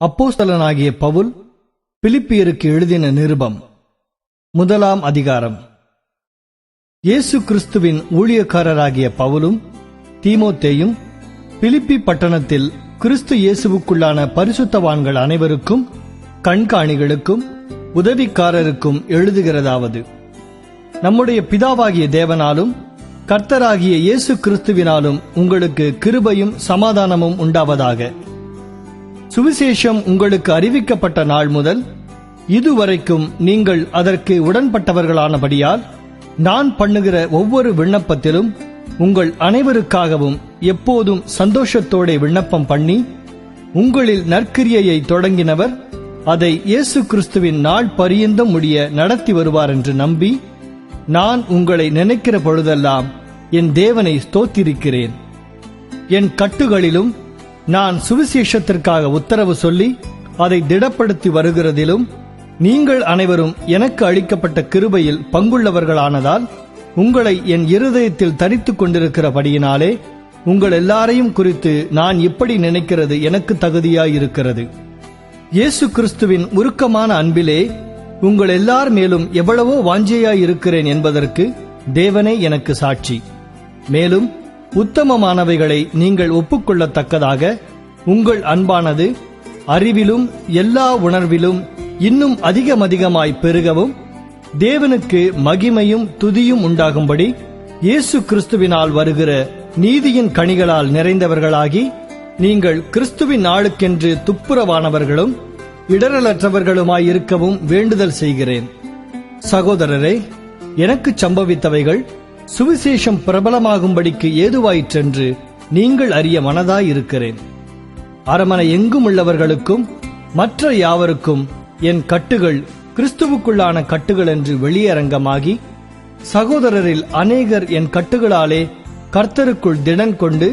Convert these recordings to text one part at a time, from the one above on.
அப்போஸ்தலனாகிய பவுல் பிலிப்பியருக்கு எழுதின நிருபம் 1ஆம் அதிகாரம். இயேசு கிறிஸ்துவின் ஊழியக்காரராகிய பவுலும் தீமோத்தேயும் பிலிப்பி பட்டணத்தில் கிறிஸ்து இயேசுவுக்குள்ளான பரிசுத்தவான்கள் அனைவருக்கும் கண்காணிகளுக்கும் உதவிக்காரருக்கும் எழுதுகிறதாவது: நம்முடைய பிதாவாகிய தேவனாலும் கர்த்தராகிய இயேசு கிறிஸ்துவினாலும் உங்களுக்கு கிருபையும் சமாதானமும் உண்டாவதாக. சுவிசேஷம் உங்களுக்கு அறிவிக்கப்பட்ட நாள் முதல் இதுவரைக்கும் நீங்கள் அதற்கு உடன்பட்டவர்களானபடியால் நான் பண்ணுகிற ஒவ்வொரு விண்ணப்பத்திலும் உங்கள் அனைவருக்காகவும் எப்போதும் சந்தோஷத்தோടെ விண்ணப்பம் பண்ணி, உங்களில் நற்கிரியையை தொடங்கினவர் அதை இயேசு கிறிஸ்துவின் நாள் பரியந்தம் முடிய நடத்தி வருவார் என்று நம்பி, நான் உங்களை நினைக்கிற பொழுதெல்லாம் என் தேவனை ஸ்தோத்திரிக்கிறேன். என் கட்டுகளிலும் நான் சுவிசேஷத்திற்காக உத்தரவு சொல்லி அதை திடப்படுத்தி வருகிறதிலும் நீங்கள் அனைவரும் எனக்கு அளிக்கப்பட்ட கிருபையில் பங்குள்ளவர்களானதால் உங்களை என் இருதயத்தில் தரித்துக் கொண்டிருக்கிறபடியினாலே உங்கள் எல்லாரையும் குறித்து நான் இப்படி நினைக்கிறது எனக்கு தகுதியாயிருக்கிறது. இயேசு கிறிஸ்துவின் உருக்கமான அன்பிலே உங்கள் எல்லார் மேலும் எவ்வளவோ வாஞ்சையாயிருக்கிறேன் என்பதற்கு தேவனே எனக்கு சாட்சி. மேலும் உத்தமமானவைகளை நீங்கள் ஒப்புக்கொள்ளத்தக்கதாக உங்கள் அன்பானது அறிவிலும் எல்லா உணர்விலும் இன்னும் அதிகமாய் பெருகவும், தேவனுக்கு மகிமையும் துதியும் உண்டாகும்படி இயேசு கிறிஸ்துவினால் வருகிற நீதியின் கனிகளால் நிறைந்தவர்களாகி, நீங்கள் கிறிஸ்துவின் நாளுக்கென்று துப்புரவானவர்களும் இடரலற்றவர்களுமாயிருக்கவும் வேண்டுதல் செய்கிறேன். சகோதரரே, எனக்கு சம்பவித்தவைகள் சுவிசேஷம் பிரபலமாகும்படிக்கு ஏதுவாயிற்றென்று நீங்கள் அறிய மனதாயிருக்கிறேன். அரமனை எங்கும் உள்ளவர்களுக்கும் மற்ற யாவருக்கும் என் கட்டுகள் கிறிஸ்துவுக்குள்ளான கட்டுகள் என்று வெளியரங்கமாகி, சகோதரரில் அநேகர் என் கட்டுகளாலே கர்த்தருக்குள் திடன் கொண்டு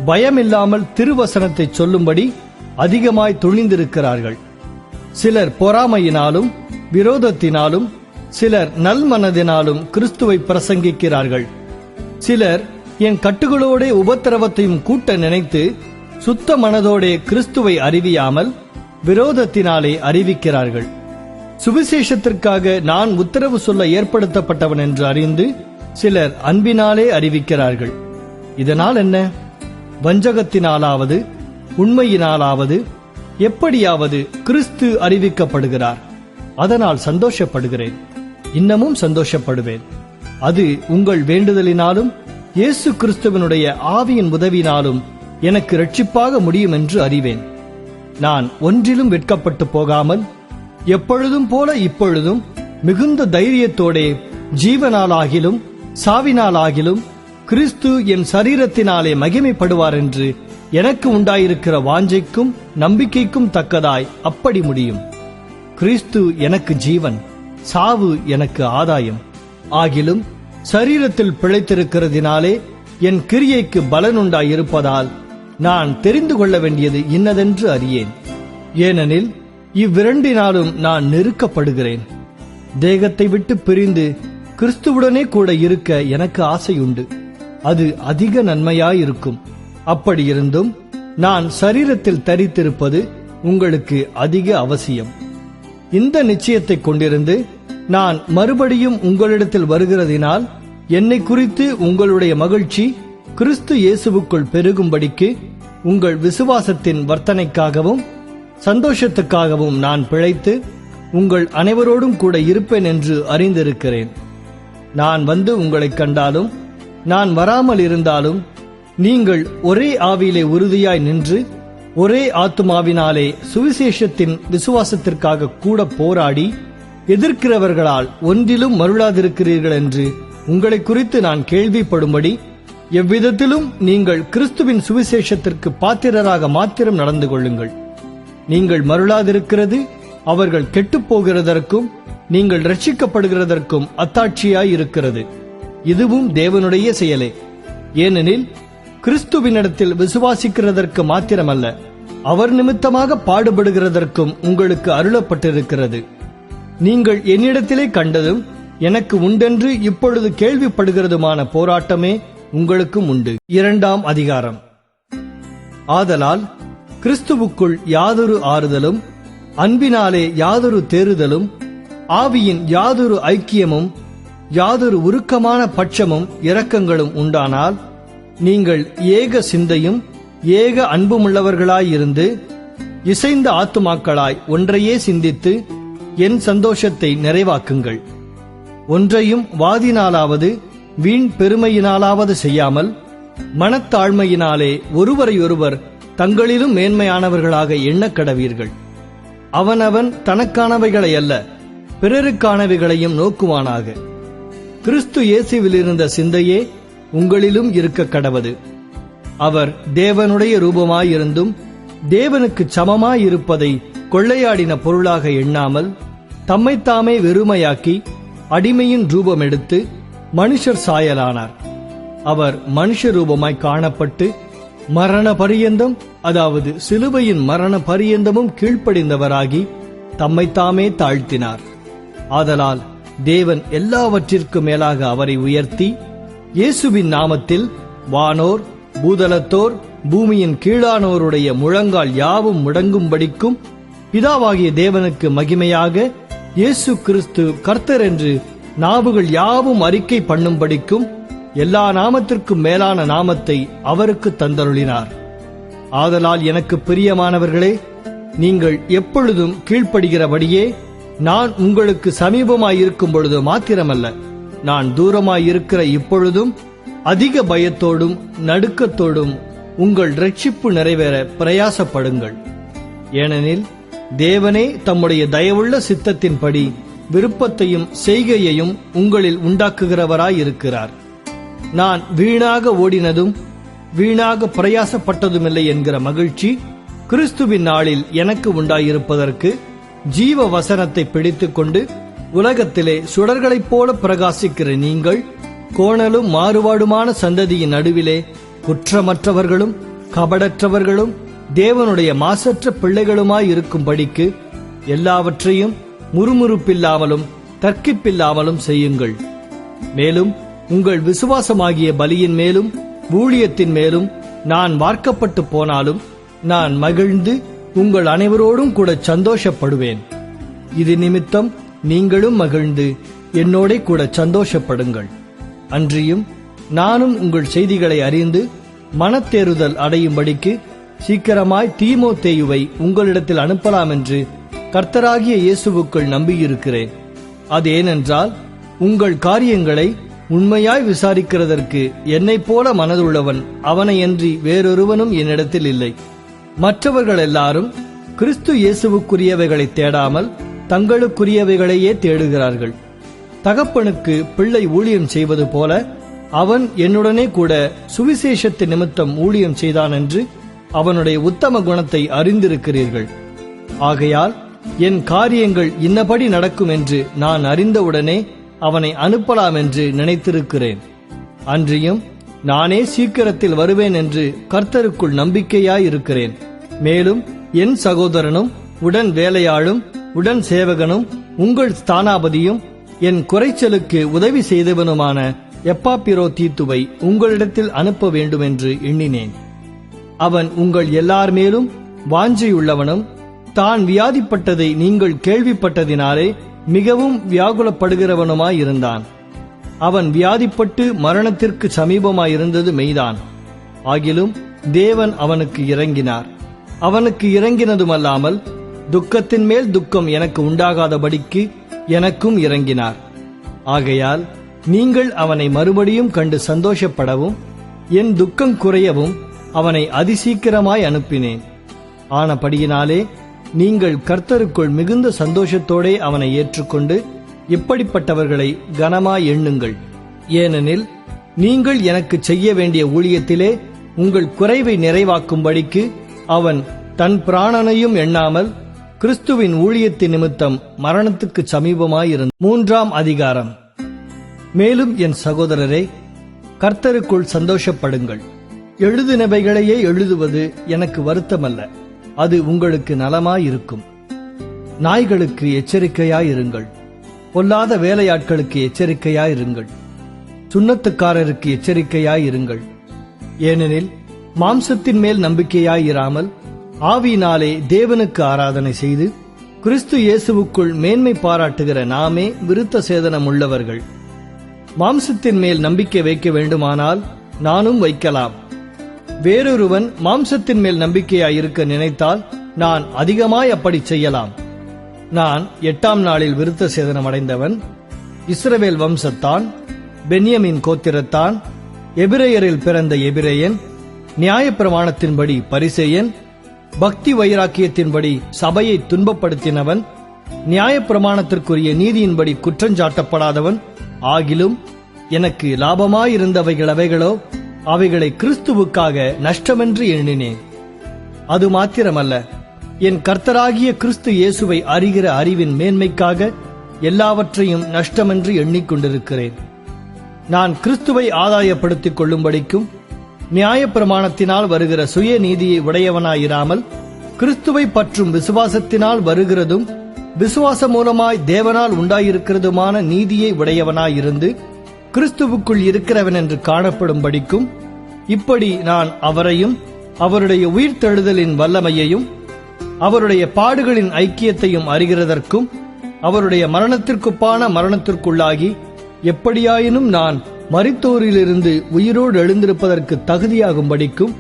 பயமில்லாமல் திருவசனத்தை சொல்லும்படி அதிகமாய் துணிந்திருக்கிறார்கள். சிலர் பொறாமையினாலும் விரோதத்தினாலும், சிலர் நல்மனதினாலும் கிறிஸ்துவை பிரசங்கிக்கிறார்கள். சிலர் என் கட்டுகளோட உபத்திரவத்தையும் கூட்ட நினைத்து சுத்த மனதோடே கிறிஸ்துவை அறிவியாமல் விரோதத்தினாலே அறிவிக்கிறார்கள். சுவிசேஷத்திற்காக நான் உத்தரவு சொல்ல ஏற்படுத்தப்பட்டவன் என்று அறிந்து சிலர் அன்பினாலே அறிவிக்கிறார்கள். இதனால் என்ன? வஞ்சகத்தினாலாவது உண்மையினாலாவது எப்படியாவது கிறிஸ்து அறிவிக்கப்படுகிறார். அதனால் சந்தோஷப்படுகிறேன், இன்னமும் சந்தோஷப்படுவேன். அது உங்கள் வேண்டுதலினாலும் இயேசு கிறிஸ்துவனுடைய ஆவியின் உதவினாலும் எனக்கு இரட்சிப்பாக முடியும் என்று அறிவேன். நான் ஒன்றிலும் வெட்கப்பட்டு போகாமல் எப்பொழுதும் போல இப்பொழுதும் மிகுந்த தைரியத்தோடே ஜீவனாலாகிலும் சாவினாலாகிலும் கிறிஸ்து என் சரீரத்தினாலே மகிமைப்படுவார் என்று எனக்கு உண்டாயிருக்கிற வாஞ்சைக்கும் நம்பிக்கைக்கும் தக்கதாய் அப்படி முடியும். கிறிஸ்து எனக்கு ஜீவன், சாவு எனக்கு ஆதாயம். ஆகிலும் சரீரத்தில் பிழைத்திருக்கிறதினாலே என் கிரியைக்கு பலனுண்டாயிருப்பதால் நான் தெரிந்து கொள்ள வேண்டியது இன்னதென்று அறியேன். ஏனெனில் இவ்விரண்டினாலும் நான் நெருக்கப்படுகிறேன். தேகத்தை விட்டு பிரிந்து கிறிஸ்துவுடனே கூட இருக்க எனக்கு ஆசையுண்டு. அது அதிக நன்மையாயிருக்கும். அப்படியிருந்தும் நான் சரீரத்தில் தரித்திருப்பது உங்களுக்கு அதிக அவசியம். இந்த நிச்சயத்தை கொண்டிருந்து நான் மறுபடியும் உங்களிடத்தில் வருகிறதினால் என்னை குறித்து உங்களுடைய மகிழ்ச்சி கிறிஸ்து இயேசுவுக்குள் பெருகும்படிக்கு உங்கள் விசுவாசத்தின் வர்த்தனைக்காகவும் சந்தோஷத்துக்காகவும் நான் பிழைத்து உங்கள் அனைவரோடும் கூட இருப்பேன் என்று அறிந்திருக்கிறேன். நான் வந்து உங்களை கண்டாலும் நான் வராமல் இருந்தாலும் நீங்கள் ஒரே ஆவியிலே உறுதியாய் நின்று ஒரே ஆத்துமாவினாலே சுவிசேஷத்தின் விசுவாசத்திற்காக கூட போராடி எதிர்க்கிறவர்களால் ஒன்றிலும் மருளாதிருக்கிறீர்கள் என்று உங்களை குறித்து நான் கேள்விப்படும்படி எவ்விதத்திலும் நீங்கள் கிறிஸ்துவின் சுவிசேஷத்திற்கு பாத்திரராக மாத்திரம் நடந்து கொள்ளுங்கள். நீங்கள் மருளாதிருக்கிறது அவர்கள் கெட்டுப்போகிறதற்கும் நீங்கள் ரட்சிக்கப்படுகிறதற்கும் அத்தாட்சியாயிருக்கிறது. இதுவும் தேவனுடைய செயலே. ஏனெனில் கிறிஸ்துவினிடத்தில் விசுவாசிக்கிறதற்கு மாத்திரமல்ல, அவர் நிமித்தமாக பாடுபடுகிறதற்கும் உங்களுக்கு அருளப்பட்டிருக்கிறது. நீங்கள் என்னிடத்திலே கண்டதும் எனக்கு உண்டென்று இப்பொழுது கேள்விப்படுகிறதுமான போராட்டமே உங்களுக்கும் உண்டு. 2ஆம் அதிகாரம். ஆதலால் கிறிஸ்துவுக்குள் யாதொரு ஆறுதலும், அன்பினாலே யாதொரு தேறுதலும், ஆவியின் யாதொரு ஐக்கியமும், யாதொரு உருக்கமான பட்சமும் இரக்கங்களும் உண்டானால், நீங்கள் ஏக சிந்தையும் ஏக அன்புமுள்ளவர்களாயிருந்து இசைந்த ஆத்துமாக்களாய் ஒன்றையே சிந்தித்து என் சந்தோஷத்தை நிறைவாக்குங்கள். ஒன்றையும் வாதினாலாவது வீண் பெருமையினாலாவது செய்யாமல், மனத்தாழ்மையினாலே ஒருவரையொருவர் தங்களிலும் மேன்மையானவர்களாக எண்ணக்கடவீர்கள். அவனவன் தனக்கானவைகளை அல்ல, பிறருக்கானவைகளையும் நோக்குவானாக. கிறிஸ்து இயேசுவிலிருந்த சிந்தையே உங்களிலும் இருக்க கடவது. அவர் தேவனுடைய ரூபமாயிருந்தும் தேவனுக்கு சமமாயிருப்பதை கொள்ளையாடின பொருளாக எண்ணாமல், தம்மைத்தாமே வெறுமையாக்கி அடிமையின் ரூபம் எடுத்து மனுஷர் சாயலானார். அவர் மனுஷ ரூபமாய் காணப்பட்டு மரண பரியந்தம், அதாவது சிலுவையின் மரண பரியந்தமும் கீழ்ப்படிந்தவராகி தம்மைத்தாமே தாழ்த்தினார். ஆதலால் தேவன் எல்லாவற்றிற்கும் மேலாக அவரை உயர்த்தி, இயேசுவின் நாமத்தில் வானோர், பூதலத்தோர், பூமியின் கீழானோருடைய முழங்கால் யாவும் முடங்கும்படிக்கும், பிதாவாகிய தேவனுக்கு மகிமையாக இயேசு கிறிஸ்து கர்த்தர் என்று நாவுகள் யாவும் அறிக்கை பண்ணும்படிக்கும் எல்லா நாமத்திற்கும் மேலான நாமத்தை அவருக்கு தந்தருளினார். ஆதலால் எனக்கு பிரியமானவர்களே, நீங்கள் எப்பொழுதும் கீழ்ப்படுகிறபடியே நான் உங்களுக்கு சமீபமாயிருக்கும் பொழுது மாத்திரமல்ல, நான் தூரமாயிருக்கிற இப்பொழுதும் அதிக பயத்தோடும் நடுக்கத்தோடும் உங்கள் இரட்சிப்பு நிறைவேற பிரயாசப்படுங்கள். ஏனெனில் தேவனே தம்முடைய தயவுள்ள சித்தத்தின்படி விருப்பத்தையும் செய்கையையும் உங்களில் உண்டாக்குகிறவராயிருக்கிறார். நான் வீணாக ஓடினதும் வீணாக பிரயாசப்பட்டதுமில்லை என்கிற மகிழ்ச்சி கிறிஸ்துவின் நாளில் எனக்கு உண்டாயிருப்பதற்கு ஜீவ வசனத்தை பிடித்துக்கொண்டு உலகத்திலே சுடர்களைப் போல பிரகாசிக்கிற நீங்கள் கோணலும் மாறுபாடுமான சந்ததியின் நடுவிலே குற்றமற்றவர்களும் கபடற்றவர்களும் தேவனுடைய மாசற்ற பிள்ளைகளுமாயிருக்கும்படிக்கு எல்லாவற்றையும் முறுமுறுப்பில்லாமலும் தர்க்கிப்பில்லாமலும் செய்யுங்கள். மேலும் உங்கள் விசுவாசமாகிய பலியின் மேலும் ஊழியத்தின் மேலும் நான் வார்க்கப்பட்டு போனாலும் நான் மகிழ்ந்து உங்கள் அனைவரோடும் கூட சந்தோஷப்படுவேன். இது நிமித்தம் நீங்களும் மகிழ்ந்து என்னோட கூட சந்தோஷப்படுங்கள். அன்றியும் நானும் உங்கள் செய்திகளை அறிந்து மனத்தேறுதல் அடையும்படிக்கு சீக்கிரமாய் தீமோத்தேயுவை உங்களிடத்தில் அனுப்பலாம் என்று கர்த்தராகிய இயேசுவுக்குள் நம்பியிருக்கிறேன். அது ஏனென்றால் உங்கள் காரியங்களை உண்மையாய் விசாரிக்கிறதற்கு என்னைப் போல மனதுள்ளவன் அவனையன்றி வேறொருவனும் என்னிடத்தில் இல்லை. மற்றவர்கள் எல்லாரும் கிறிஸ்து இயேசுவுக்குரியவைகளை தேடாமல் தங்களுக்குரியவைகளையே தேடுகிறார்கள். தகப்பனுக்கு பிள்ளை ஊழியம் செய்வது போல அவன் என்னுடனே கூட சுவிசேஷத்து நிமித்தம் ஊழியம் செய்தான் என்று அவனுடைய உத்தம குணத்தை அறிந்திருக்கிறீர்கள். ஆகையால் என் காரியங்கள் இன்னபடி நடக்கும் என்று நான் அறிந்தவுடனே அவனை அனுப்பலாம் என்று நினைத்திருக்கிறேன். அன்றியும் நானே சீக்கிரத்தில் வருவேன் என்று கர்த்தருக்குள் நம்பிக்கையாயிருக்கிறேன். மேலும் என் சகோதரனும் உடன் வேலையாளும் உடன் சேவகனும் உங்கள் ஸ்தானாபதியும் என் குறைச்சலுக்கு உதவி செய்தவனுமான எப்பாப்பிரோதீத்துவை உங்களிடத்தில் அனுப்ப வேண்டும் என்று எண்ணினேன். அவன் உங்கள் எல்லார் மேலும் வாஞ்சையுள்ளவனும் தான் வியாதிப்பட்டதை நீங்கள் கேள்விப்பட்டதினாலே மிகவும் வியாகுலப்படுகிறவனுமாயிருந்தான். அவன் வியாதிப்பட்டு மரணத்திற்கு சமீபமாயிருந்தது மெய்தான். ஆகிலும் தேவன் அவனுக்கு இறங்கினார். அவனுக்கு இறங்கினதுமல்லாமல் துக்கத்தின் மேல் துக்கம் எனக்கு உண்டாகாதபடிக்கு எனக்கும் இறங்கினார். ஆகையால் நீங்கள் அவனை மறுபடியும் கண்டு சந்தோஷப்படவும் என் துக்கம் குறையவும் அவனை அதிசீக்கிரமாய் அனுப்பினேன். ஆனபடியினாலே நீங்கள் கர்த்தருக்குள் மிகுந்த சந்தோஷத்தோடே அவனை ஏற்றுக்கொண்டு இப்படிப்பட்டவர்களை கனமாய் எண்ணுங்கள். ஏனெனில் நீங்கள் எனக்கு செய்ய வேண்டிய ஊழியத்திலே உங்கள் குறைவை நிறைவாக்கும்படிக்கு அவன் தன் பிராணனையும் எண்ணாமல் கிறிஸ்துவின் ஊழியத்தின் நிமித்தம் மரணத்துக்கு சமீபமாயிருந்த. 3ஆம் அதிகாரம். மேலும் என் சகோதரரே, கர்த்தருக்குள் சந்தோஷப்படுங்கள். எழுதினவைகளையே எழுதுவது எனக்கு வருத்தமல்ல, அது உங்களுக்கு நலமாயிருக்கும். நாய்களுக்கு எச்சரிக்கையாயிருங்கள், பொல்லாத வேலையாட்களுக்கு எச்சரிக்கையாயிருங்கள், சுண்ணத்துக்காரருக்கு எச்சரிக்கையாயிருங்கள். ஏனெனில் மாம்சத்தின் மேல் நம்பிக்கையாயிராமல் ஆவியினாலே தேவனுக்கு ஆராதனை செய்து கிறிஸ்து இயேசுவுக்குள் மேன்மை பாராட்டுகிற நாமே விருத்த சேதனம் உள்ளவர்கள். மாம்சத்தின் மேல் நம்பிக்கை வைக்க வேண்டுமானால் நானும் வைக்கலாம். வேறொருவன் மாம்சத்தின் மேல் நம்பிக்கையாயிருக்க நினைத்தால் நான் அதிகமாய் அப்படி செய்யலாம். நான் 8ஆம் நாளில் விருத்த சேதனம் அடைந்தவன். இஸ்ரவேல் வம்சத்தான், பென்யமீன் கோத்திரத்தான், எபிரேயரில் பிறந்த எபிரேயன், நியாயப்பிரமாணத்தின்படி பரிசேயன், பக்தி வைராக்கியத்தின்படி சபையை துன்பப்படுத்தினவன், நியாயப்பிரமாணத்திற்குரிய நீதியின்படி குற்றஞ்சாட்டப்படாதவன். ஆகிலும் எனக்கு லாபமாயிருந்தவைகள் அவைகளோ அவைகளை கிறிஸ்துவுக்காக நஷ்டமென்று எண்ணினேன். அது மாத்திரமல்ல, என் கர்த்தராகிய கிறிஸ்து இயேசுவை அறிகிற அறிவின் மேன்மைக்காக எல்லாவற்றையும் நஷ்டமென்று எண்ணிக்கொண்டிருக்கிறேன். நான் கிறிஸ்துவை ஆதாயப்படுத்திக் கொள்ளும்படிக்கும் நியாயப்பிரமாணத்தினால் வருகிற சுய நீதியை உடையவனாயிராமல் கிறிஸ்துவை பற்றும் விசுவாசத்தினால் வருகிறதும் விசுவாசம் மூலமாய் தேவனால் உண்டாயிருக்கிறதுமான நீதியை உடையவனாயிருந்து கிறிஸ்துவுக்குள் இருக்கிறவன் என்று காணப்படும்படிக்கும், இப்படி நான் அவரையும் அவருடைய உயிர்த்தெழுதலின் வல்லமையையும் அவருடைய பாடுகளின் ஐக்கியத்தையும் அறிகிறதற்கும் அவருடைய மரணத்திற்குப்பான மரணத்திற்குள்ளாகி எப்படியாயினும் நான் மரித்தோரிலிருந்து உயிரோடு எழுந்திருப்பதற்கு தகுதியாகும்படிக்கும்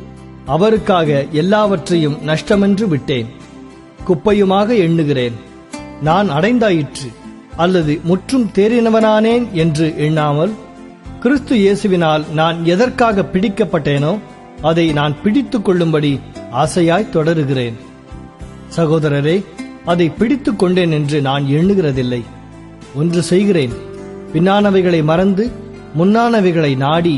அவருக்காக எல்லாவற்றையும் நஷ்டமென்று விட்டேன், குப்பையுமாக எண்ணுகிறேன். நான் அடைந்தாயிற்று அல்லது முற்றும் தேறினவனானேன் என்று எண்ணாமல் கிறிஸ்து இயேசுவினால் நான் எதற்காக பிடிக்கப்பட்டேனோ அதை நான் பிடித்துக் கொள்ளும்படி ஆசையாய் தொடருகிறேன். சகோதரரே, அதை பிடித்துக் கொண்டேன் என்று நான் எண்ணுகிறதில்லை. ஒன்று செய்கிறேன், பின்னானவைகளை மறந்து முன்னானவைகளை நாடி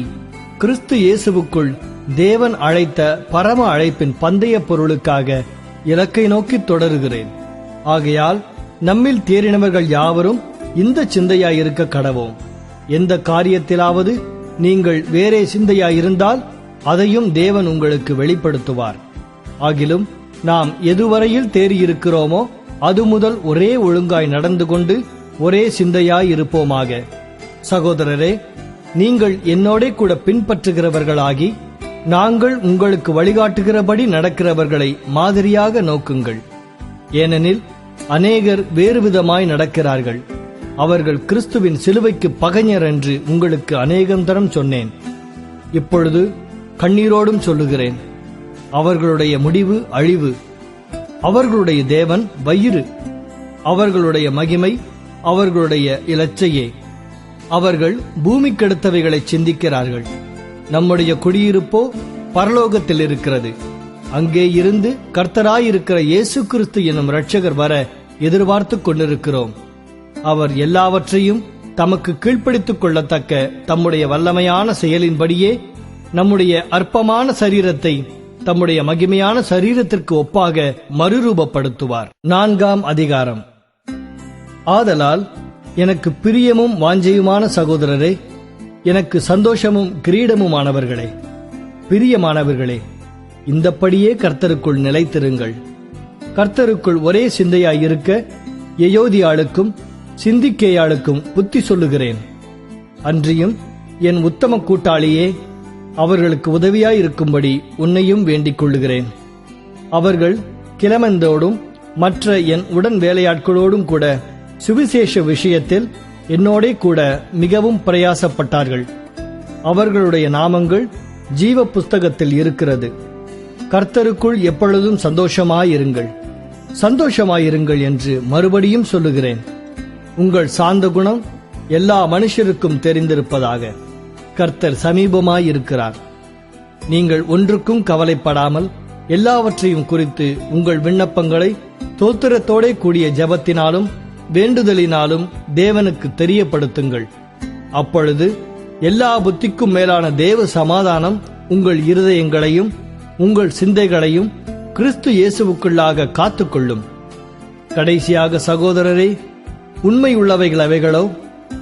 கிறிஸ்து இயேசுவுக்குள் தேவன் அழைத்த பரம அழைப்பின் பந்தய பொருளுக்காக இலக்கை நோக்கி தொடருகிறேன். ஆகையால் நம்மில் தேறினவர்கள் யாவரும் இந்த சிந்தையாயிருக்க கடவோம். எந்த காரியத்திலாவது நீங்கள் வேறே சிந்தையாயிருந்தால் அதையும் தேவன் உங்களுக்கு வெளிப்படுத்துவார். ஆகிலும் நாம் எதுவரையில் தேறியிருக்கிறோமோ அது முதல் ஒரே ஒழுங்காய் நடந்து கொண்டு ஒரே சிந்தையாயிருப்போமாக. சகோதரரே, நீங்கள் என்னோட கூட பின்பற்றுகிறவர்களாகி நாங்கள் உங்களுக்கு வழிகாட்டுகிறபடி நடக்கிறவர்களை மாதிரியாக நோக்குங்கள். ஏனெனில் அநேகர் வேறுவிதமாய் நடக்கிறார்கள். அவர்கள் கிறிஸ்துவின் சிலுவைக்கு பகைஞர் என்று உங்களுக்கு அநேகம் தரம் சொன்னேன். இப்பொழுது கண்ணீரோடும் சொல்லுகிறேன், அவர்களுடைய முடிவு அழிவு, அவர்களுடைய தேவன் வயிறு, அவர்களுடைய மகிமை அவர்களுடைய இலச்சையே. அவர்கள் பூமிக்கெடுத்தவைகளை சிந்திக்கிறார்கள். நம்முடைய குடியிருப்போ பரலோகத்தில் இருக்கிறது. அங்கே இருந்து கர்த்தராயிருக்கிற இயேசு கிறிஸ்து என்னும் இரட்சகர் வர எதிர்பார்த்துக் கொண்டிருக்கிறோம். அவர் எல்லாவற்றையும் தமக்கு கீழ்ப்படுத்திக் கொள்ளத்தக்க தம்முடைய வல்லமையான செயலின்படியே நம்முடைய அற்பமான சரீரத்தை தம்முடைய மகிமையான சரீரத்திற்கு ஒப்பாக மறுரூபப்படுத்துவார். 4ஆம் அதிகாரம். ஆதலால் எனக்கு பிரியமும் வாஞ்சையுமான சகோதரரே, எனக்கு சந்தோஷமும் கிரீடமுமானவர்களே, பிரியமானவர்களே, இந்தப்படியே கர்த்தருக்குள் நிலைத்திருங்கள். கர்த்தருக்குள் ஒரே சிந்தையாயிருக்க எயோதியாளுக்கும் சிந்திக்கேயாளுக்கும் புத்தி சொல்லுகிறேன். அன்றியும் என் உத்தம கூட்டாளியே, அவர்களுக்கு உதவியாயிருக்கும்படி உன்னையும் வேண்டிக் கொள்ளுகிறேன். அவர்கள் கிளமெந்தோடும் மற்ற என் உடன் வேலையாட்களோடும் கூட சுவிசேஷ விஷயத்தில் என்னோடே கூட மிகவும் பிரயாசப்பட்டார்கள். அவர்களுடைய நாமங்கள் ஜீவ புஸ்தகத்தில் இருக்கிறது. கர்த்தருக்குள் எப்பொழுதும் சந்தோஷமாயிருங்கள், சந்தோஷமாயிருங்கள் என்று மறுபடியும் சொல்லுகிறேன். உங்கள் சாந்த குணம் எல்லா மனுஷருக்கும் தெரிந்திருப்பதாக. கர்த்தர் சமீபமாயிருக்கிறார். நீங்கள் ஒன்றுக்கும் கவலைப்படாமல் எல்லாவற்றையும் குறித்து உங்கள் விண்ணப்பங்களை தோத்திரத்தோட கூடிய ஜெபத்தினாலும் வேண்டுதலினாலும் தேவனுக்கு தெரியப்படுத்துங்கள். அப்பொழுது எல்லா புத்திக்கும் மேலான தேவ சமாதானம் உங்கள் இருதயங்களையும் உங்கள் சிந்தைகளையும் கிறிஸ்து இயேசுவுக்குள்ளாக காத்துக்கொள்ளும். கடைசியாக சகோதரரே, உண்மை உள்ளவைகள் அவைகளோ,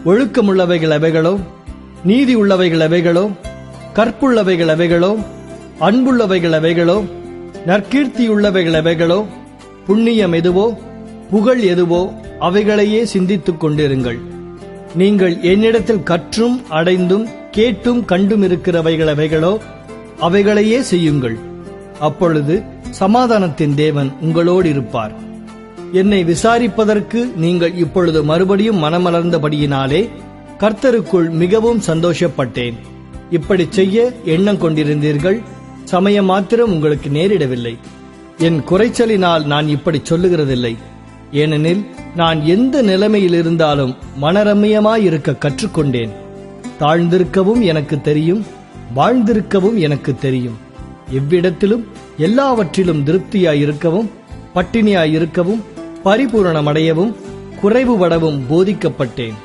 ஒழுக்கமுள்ளவைகள் அவைகளோ, நீதி உள்ளவைகள் அவைகளோ, கற்புள்ளவைகள் அவைகளோ, அன்புள்ளவைகள் அவைகளோ, நற்கீர்த்தியுள்ளவைகள் அவைகளோ, புண்ணியம் எதுவோ, புகழ் எதுவோ, அவைகளையே சிந்தித்துக் கொண்டிருங்கள். நீங்கள் என்னிடத்தில் கற்றும் அடைந்தும் கேட்டும் கண்டும் இருக்கிறவைகள் அவைகளோ, அவைகளையே செய்யுங்கள். அப்பொழுது சமாதானத்தின் தேவன் உங்களோடு இருப்பார். என்னை விசாரிப்பதற்கு நீங்கள் இப்பொழுது மறுபடியும் மனமலர்ந்தபடியினாலே கர்த்தருக்குள் மிகவும் சந்தோஷப்பட்டேன். இப்படி செய்ய எண்ணம் கொண்டிருந்தீர்கள், சமயம் மாத்திரம் உங்களுக்கு நேரிடவில்லை. என் குறைச்சலினால் நான் இப்படி சொல்லுகிறதில்லை. ஏனெனில் நான் எந்த நிலைமையில் இருந்தாலும் மனரம்யமாயிருக்க கற்றுக்கொண்டேன். தாழ்ந்திருக்கவும் எனக்கு தெரியும், வாழ்ந்திருக்கவும் எனக்கு தெரியும். எவ்விடத்திலும் எல்லாவற்றிலும் திருப்தியாயிருக்கவும் பட்டினியாயிருக்கவும் பரிபூரணமடையவும் குறைவுபடவும் போதிக்கப்பட்டேன்.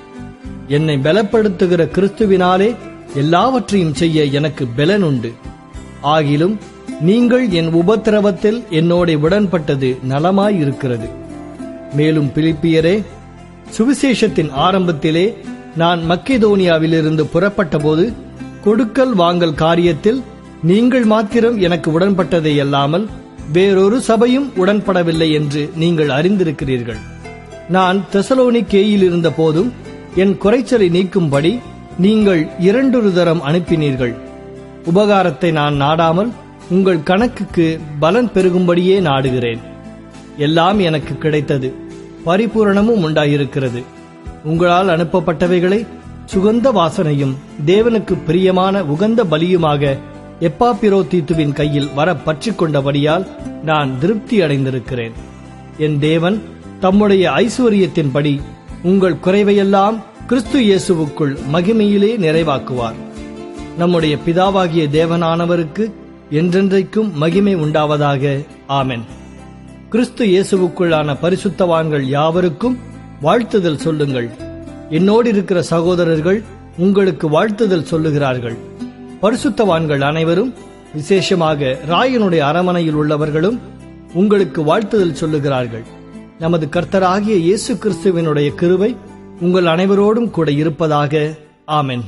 என்னை பலப்படுத்துகிற கிறிஸ்துவினாலே எல்லாவற்றையும் செய்ய எனக்கு பலன் உண்டு. ஆகிலும் நீங்கள் என் உபத்திரவத்தில் என்னோட உடன்பட்டது நலமாயிருக்கிறது. மேலும் பிலிப்பியரே, சுவிசேஷத்தின் ஆரம்பத்திலே நான் மக்கெதோனியாவிலிருந்து புறப்பட்ட போது கொடுக்கல் வாங்கல் காரியத்தில் நீங்கள் மாத்திரம் எனக்கு உடன்பட்டதே அல்லாமல் வேறொரு சபையும் உடன்படவில்லை என்று நீங்கள் அறிந்திருக்கிறீர்கள். நான் தெசலோனிக்கேயில் இருந்த போதும் என் குறைச்சலை நீக்கும்படி நீங்கள் 2 தரம் அனுப்பினீர்கள். உபகாரத்தை நான் நாடாமல் உங்கள் கணக்குக்கு பலன் பெருகும்படியே நாடுகிறேன். எல்லாம் எனக்கு கிடைத்தது, பரிபூரணமும் உண்டாயிருக்கிறது. உங்களால் அனுப்பப்பட்டவைகளை சுகந்த வாசனையும் தேவனுக்கு பிரியமான உகந்த பலியுமாக எப்பாப்பிரோதீத்துவின் கையில் வர பற்றிக் கொண்டபடியால் நான் திருப்தி அடைந்திருக்கிறேன். என் தேவன் தம்முடைய ஐசுவரியத்தின்படி உங்கள் குறைவையெல்லாம் கிறிஸ்து இயேசுவுக்குள் மகிமையிலே நிறைவாக்குவார். நம்முடைய பிதாவாகிய தேவனானவருக்கு என்றென்றைக்கும் மகிமை உண்டாவதாக. ஆமென். கிறிஸ்து இயேசுவுக்குள்ளான பரிசுத்தவான்கள் யாவருக்கும் வாழ்த்துதல் சொல்லுங்கள். என்னோடு இருக்கிற சகோதரர்கள் உங்களுக்கு வாழ்த்துதல் சொல்லுகிறார்கள். பரிசுத்தவான்கள் அனைவரும், விசேஷமாக ராயனுடைய அரமனையில் உள்ளவர்களும் உங்களுக்கு வாழ்த்துதல் சொல்லுகிறார்கள். நமது கர்த்தராகிய இயேசு கிறிஸ்துவினுடைய கிருபை உங்கள் அனைவரோடும் கூட இருப்பதாக. ஆமென்.